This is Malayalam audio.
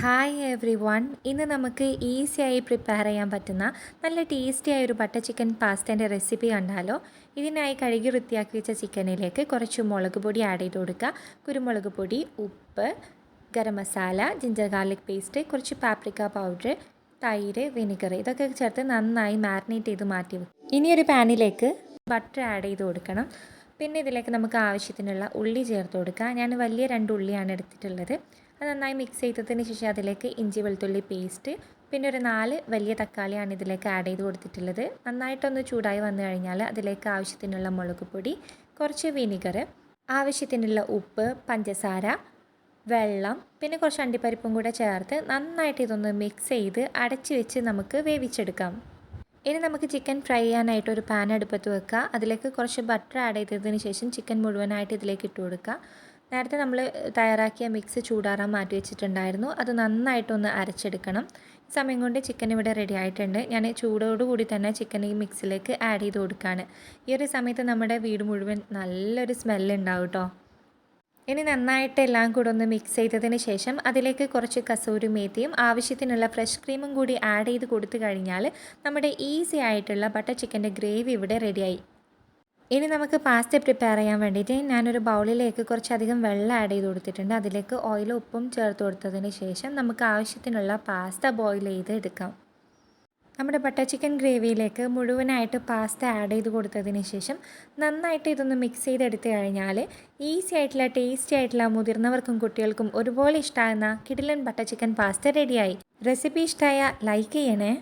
Hi every one. ഇന്ന് നമുക്ക് ഈസിയായി പ്രിപ്പയർ ചെയ്യാൻ പറ്റുന്ന നല്ല ടേസ്റ്റിയായ ഒരു ബട്ടർ ചിക്കൻ പാസ്തേൻ്റെ റെസിപ്പി കണ്ടാലോ. ഇതിനായി കഴുകി വൃത്തിയാക്കി വെച്ച ചിക്കനിലേക്ക് കുറച്ച് മുളക് പൊടി ആഡ് ചെയ്ത് കൊടുക്കുക. കുരുമുളക് പൊടി, ഉപ്പ്, garam masala, ginger garlic paste, കുറച്ച് പാപ്രിക്ക പൗഡർ, തൈര്, വിനെഗർ ഇതൊക്കെ ചേർത്ത് നന്നായി മാരിനേറ്റ് ചെയ്ത് മാറ്റി വെക്കും. ഇനി ഒരു പാനിലേക്ക് ബട്ടർ ആഡ് ചെയ്ത് കൊടുക്കണം. പിന്നെ ഇതിലേക്ക് നമുക്ക് ആവശ്യത്തിനുള്ള ഉള്ളി ചേർത്ത് കൊടുക്കുക. ഞാൻ വലിയ 2 ഉള്ളിയാണ് എടുത്തിട്ടുള്ളത്. അത് നന്നായി മിക്സ് ചെയ്തതിന് ശേഷം അതിലേക്ക് ഇഞ്ചി വെളുത്തുള്ളി പേസ്റ്റ്, പിന്നെ ഒരു 4 വലിയ തക്കാളിയാണ് ഇതിലേക്ക് ആഡ് ചെയ്ത് കൊടുത്തിട്ടുള്ളത്. നന്നായിട്ടൊന്ന് ചൂടായി വന്നു കഴിഞ്ഞാൽ അതിലേക്ക് ആവശ്യത്തിനുള്ള മുളക് പൊടി, കുറച്ച് വിനെഗർ, ആവശ്യത്തിനുള്ള ഉപ്പ്, പഞ്ചസാര, വെള്ളം, പിന്നെ കുറച്ച് അണ്ടിപ്പരിപ്പും കൂടെ ചേർത്ത് നന്നായിട്ട് ഇതൊന്ന് മിക്സ് ചെയ്ത് അടച്ച് വെച്ച് നമുക്ക് വേവിച്ചെടുക്കാം. ഇനി നമുക്ക് ചിക്കൻ ഫ്രൈ ചെയ്യാനായിട്ട് ഒരു പാൻ അടുപ്പത്ത് വെക്കുക. അതിലേക്ക് കുറച്ച് ബട്ടർ ആഡ് ചെയ്തതിന് ശേഷം ചിക്കൻ മുഴുവനായിട്ട് ഇതിലേക്ക് ഇട്ട് കൊടുക്കുക. നേരത്തെ നമ്മൾ തയ്യാറാക്കിയ മിക്സ് ചൂടാറാൻ മാറ്റി വെച്ചിട്ടുണ്ടായിരുന്നു. അത് നന്നായിട്ടൊന്ന് അരച്ചെടുക്കണം. ഈ സമയം കൊണ്ട് ചിക്കൻ ഇവിടെ റെഡി ആയിട്ടുണ്ട്. ഞാൻ ചൂടോടുകൂടി തന്നെ ചിക്കൻ ഈ മിക്സിലേക്ക് ആഡ് ചെയ്ത് കൊടുക്കുകയാണ്. ഈ ഒരു സമയത്ത് നമ്മുടെ വീട് മുഴുവൻ നല്ലൊരു സ്മെല്ലുണ്ടാവും കേട്ടോ. ഇനി നന്നായിട്ട് എല്ലാം കൂടെ ഒന്ന് മിക്സ് ചെയ്തതിന് ശേഷം അതിലേക്ക് കുറച്ച് കസൂരി മേത്തിയും ആവശ്യത്തിനുള്ള ഫ്രഷ് ക്രീമും കൂടി ആഡ് ചെയ്ത് കൊടുത്തു കഴിഞ്ഞാൽ നമ്മുടെ ഈസി ആയിട്ടുള്ള ബട്ടർ ചിക്കൻ്റെ ഗ്രേവി ഇവിടെ റെഡിയായി. ഇനി നമുക്ക് പാസ്ത പ്രിപ്പയർ ചെയ്യാൻ വേണ്ടിയിട്ട് ഞാനൊരു ബൗളിലേക്ക് കുറച്ചധികം വെള്ളം ആഡ് ചെയ്ത് കൊടുത്തിട്ടുണ്ട്. അതിലേക്ക് ഓയിലും ഉപ്പും ചേർത്ത് കൊടുത്തതിന് ശേഷം നമുക്ക് ആവശ്യത്തിനുള്ള പാസ്ത ബോയിൽ ചെയ്ത് എടുക്കാം. നമ്മുടെ ബട്ടർ ചിക്കൻ ഗ്രേവിയിലേക്ക് മുഴുവനായിട്ട് പാസ്ത ആഡ് ചെയ്ത് കൊടുത്തതിന് ശേഷം നന്നായിട്ട് ഇതൊന്ന് മിക്സ് ചെയ്തെടുത്ത് കഴിഞ്ഞാൽ ഈസി ആയിട്ടുള്ള ടേസ്റ്റി ആയിട്ടുള്ള മുതിർന്നവർക്കും കുട്ടികൾക്കും ഒരുപോലെ ഇഷ്ടമാകുന്ന കിടിലൻ ബട്ടർ ചിക്കൻ പാസ്ത റെഡിയായി. റെസിപ്പി ഇഷ്ടമായ ലൈക്ക് ചെയ്യണേ.